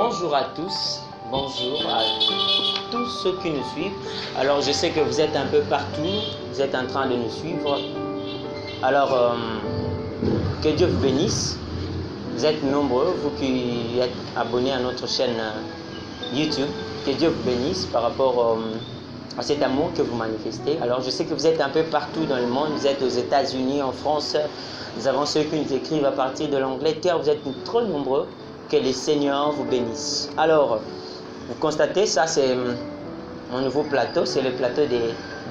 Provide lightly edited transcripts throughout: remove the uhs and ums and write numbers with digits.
bonjour à tous, bonjour à tous ceux qui nous suivent. Alors je sais que vous êtes un peu partout, vous êtes en train de nous suivre. Alors que Dieu vous bénisse. Vous êtes nombreux, vous qui êtes abonnés à notre chaîne YouTube. Que Dieu vous bénisse par rapport à cet amour que vous manifestez. Alors je sais que vous êtes un peu partout dans le monde, vous êtes aux États-Unis, en France, nous avons ceux qui nous écrivent à partir de l'Angleterre, vous êtes trop nombreux, que les Seigneurs vous bénissent. Alors, vous constatez, ça c'est mon nouveau plateau, c'est le plateau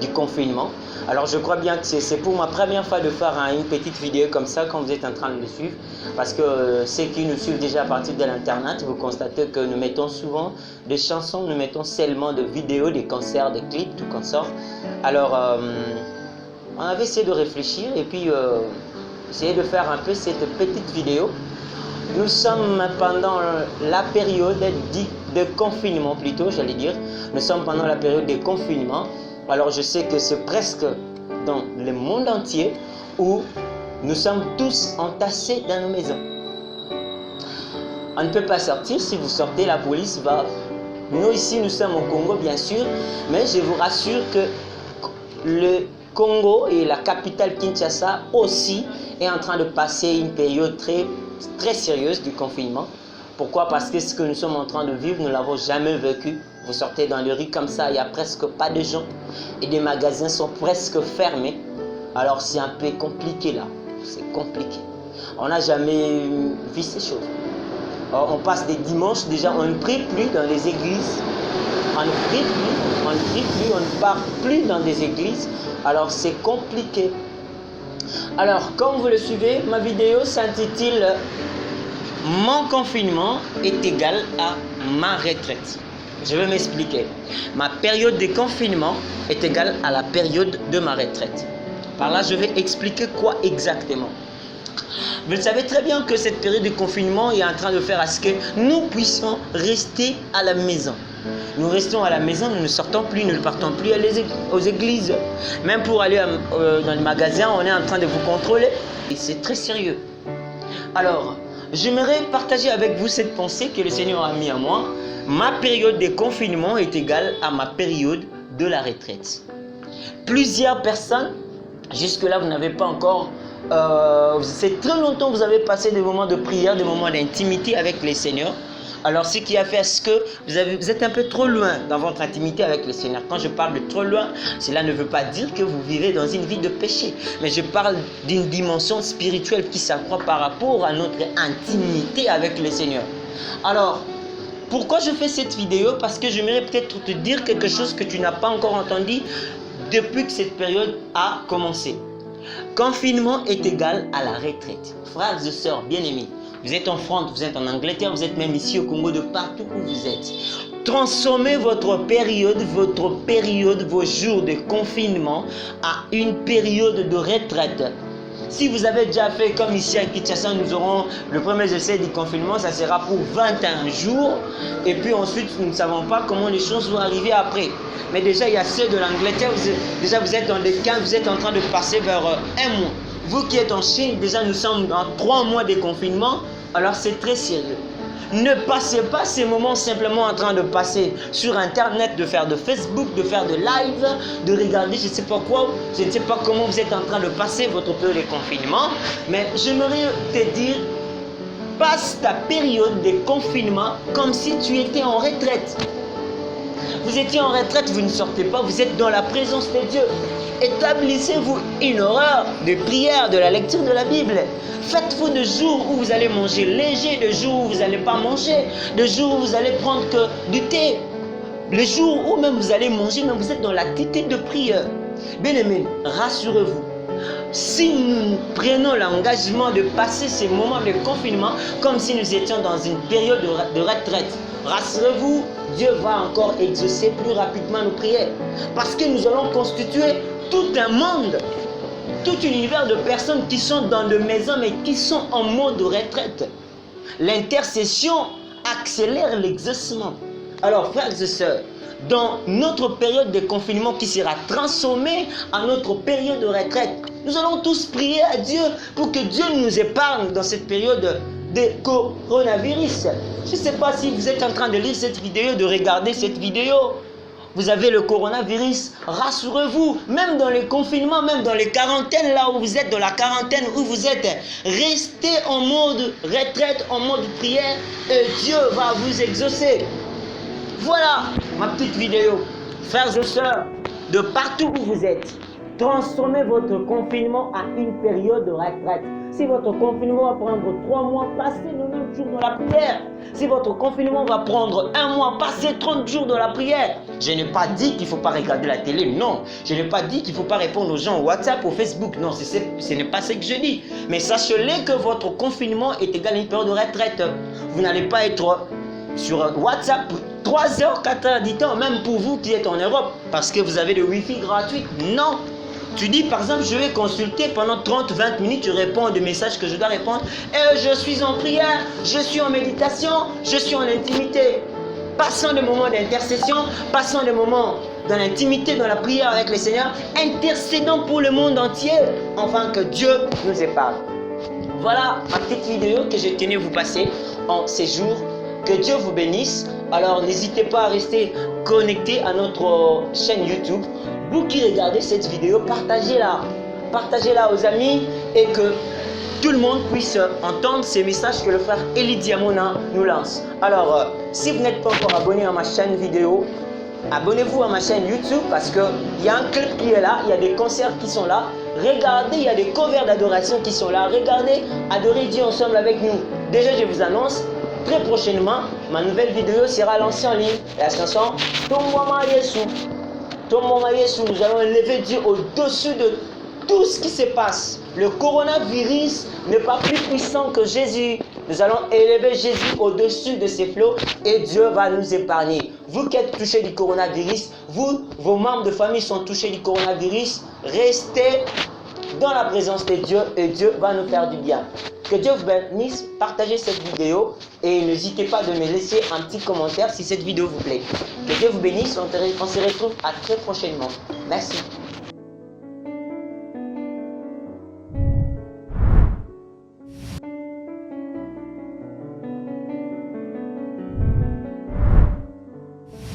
du confinement. Alors je crois bien que c'est pour ma première fois de faire une petite vidéo comme ça quand vous êtes en train de le suivre, parce que ceux qui nous suivent déjà à partir de l'internet, vous constatez que nous mettons souvent des chansons, nous mettons seulement des vidéos, des concerts, des clips, tout comme ça. Alors on avait essayé de réfléchir et puis essayer de faire un peu cette petite vidéo. Nous sommes pendant la période de confinement plutôt, j'allais dire. Nous sommes pendant la période de confinement. Alors je sais que c'est presque dans le monde entier où nous sommes tous entassés dans nos maisons. On ne peut pas sortir. Si vous sortez, la police va... Nous ici, nous sommes au Congo bien sûr, mais je vous rassure que le Congo et la capitale Kinshasa aussi est en train de passer une période très sérieuse du confinement. Pourquoi? Parce que ce que nous sommes en train de vivre, nous ne l'avons jamais vécu. Vous sortez dans les rues comme ça, il n'y a presque pas de gens. Et des magasins sont presque fermés. Alors c'est un peu compliqué là. C'est compliqué. On n'a jamais vu ces choses. Alors, on passe des dimanches, déjà on ne prie plus dans les églises. On ne prie plus, on ne part plus dans des églises. Alors c'est compliqué. Alors comme vous le suivez, ma vidéo s'intitule « Mon confinement est égal à ma retraite ». Je vais m'expliquer. Ma période de confinement est égale à la période de ma retraite. Par là, je vais expliquer quoi exactement. Vous savez très bien que cette période de confinement est en train de faire à ce que nous puissions rester à la maison. Nous restons à la maison, nous ne sortons plus, nous ne partons plus aux églises. Même pour aller dans les magasins, on est en train de vous contrôler. Et c'est très sérieux. Alors, j'aimerais partager avec vous cette pensée que le Seigneur a mis à moi. Ma période de confinement est égale à ma période de la retraite. Plusieurs personnes, jusque-là, vous n'avez pas encore... c'est très longtemps que vous avez passé des moments de prière, des moments d'intimité avec le Seigneur. Alors, ce qui a fait ce que vous êtes un peu trop loin dans votre intimité avec le Seigneur. Quand je parle de trop loin, cela ne veut pas dire que vous vivez dans une vie de péché. Mais je parle d'une dimension spirituelle qui s'accroît par rapport à notre intimité avec le Seigneur. Alors, pourquoi je fais cette vidéo? Parce que j'aimerais peut-être te dire quelque chose que tu n'as pas encore entendu depuis que cette période a commencé. Confinement est égal à la retraite. Frères et sœurs bien-aimés, vous êtes en France, vous êtes en Angleterre, vous êtes même ici au Congo, de partout où vous êtes. Transformez votre période, vos jours de confinement à une période de retraite. Si vous avez déjà fait comme ici à Kinshasa, nous aurons le premier essai du confinement, ça sera pour 21 jours. Et puis ensuite, nous ne savons pas comment les choses vont arriver après. Mais déjà, il y a ceux de l'Angleterre, déjà vous êtes dans des cas, vous êtes en train de passer vers un mois. Vous qui êtes en Chine, déjà nous sommes dans 3 mois de confinement, alors c'est très sérieux. Ne passez pas ces moments simplement en train de passer sur Internet, de faire de Facebook, de faire de live, de regarder, je ne sais pas quoi, je ne sais pas comment vous êtes en train de passer votre période de confinement, mais j'aimerais te dire, passe ta période de confinement comme si tu étais en retraite. Vous étiez en retraite, vous ne sortez pas, vous êtes dans la présence de Dieu. Établissez-vous une heure de prière, de la lecture de la Bible. Faites-vous de jours où vous allez manger léger, de jours où vous n'allez pas manger, de jours où vous allez prendre que du thé, les jours où même vous allez manger, mais vous êtes dans l'attitude de prière. Bien-aimés, rassurez-vous. Si nous prenons l'engagement de passer ces moments de confinement comme si nous étions dans une période de retraite, rassurez-vous, Dieu va encore exaucer plus rapidement nos prières. Parce que nous allons constituer tout un monde, tout un univers de personnes qui sont dans des maisons mais qui sont en mode de retraite. L'intercession accélère l'exaucement. Alors frères et sœurs, dans notre période de confinement qui sera transformée en notre période de retraite, nous allons tous prier à Dieu pour que Dieu nous épargne dans cette période de coronavirus. Je ne sais pas si vous êtes en train de lire cette vidéo, de regarder cette vidéo. Vous avez le coronavirus, rassurez-vous, même dans les confinements, même dans les quarantaines, là où vous êtes, dans la quarantaine où vous êtes, restez en mode retraite, en mode prière, et Dieu va vous exaucer. Voilà ma petite vidéo. Frères et sœurs, de partout où vous êtes, transformez votre confinement en une période de retraite. Si votre confinement va prendre 3 mois, passez 90 jours dans la prière. Si votre confinement va prendre 1 mois, passez 30 jours dans la prière. Je n'ai pas dit qu'il ne faut pas regarder la télé, non. Je n'ai pas dit qu'il ne faut pas répondre aux gens au WhatsApp, au Facebook, non. Ce n'est pas ce que je dis. Mais sachez-le que votre confinement est égal à une période de retraite. Vous n'allez pas être sur WhatsApp 3 heures, 4 heures du temps, même pour vous qui êtes en Europe, parce que vous avez le Wi-Fi gratuit. Non. Tu dis par exemple, je vais consulter pendant 30-20 minutes, je réponds aux messages que je dois répondre. Et je suis en prière, je suis en méditation, je suis en intimité. Passons des moments d'intercession, passons des moments dans l'intimité, dans la prière avec le Seigneur, intercédons pour le monde entier, afin que Dieu nous épargne. Voilà ma petite vidéo que je tenais à vous passer en ces jours. Que Dieu vous bénisse. Alors n'hésitez pas à rester connecté à notre chaîne YouTube. Vous qui regardez cette vidéo, partagez-la. Partagez-la aux amis et que tout le monde puisse entendre ces messages que le frère Eli Diamona nous lance. Alors, si vous n'êtes pas encore abonné à ma chaîne vidéo, abonnez-vous à ma chaîne YouTube parce qu'il y a un clip qui est là, il y a des concerts qui sont là. Regardez, il y a des covers d'adoration qui sont là. Regardez, adorez Dieu ensemble avec nous. Déjà, je vous annonce, très prochainement, ma nouvelle vidéo sera lancée en ligne. La chanson Tomoma Yesu. Tomoma Yesu, nous allons élever Dieu au-dessus de tout ce qui se passe. Le coronavirus n'est pas plus puissant que Jésus. Nous allons élever Jésus au-dessus de ces flots et Dieu va nous épargner. Vous qui êtes touchés du coronavirus, vous, vos membres de famille sont touchés du coronavirus, restez dans la présence de Dieu et Dieu va nous faire du bien. Que Dieu vous bénisse, partagez cette vidéo et n'hésitez pas de me laisser un petit commentaire si cette vidéo vous plaît. Que Dieu vous bénisse, on se retrouve à très prochainement. Merci.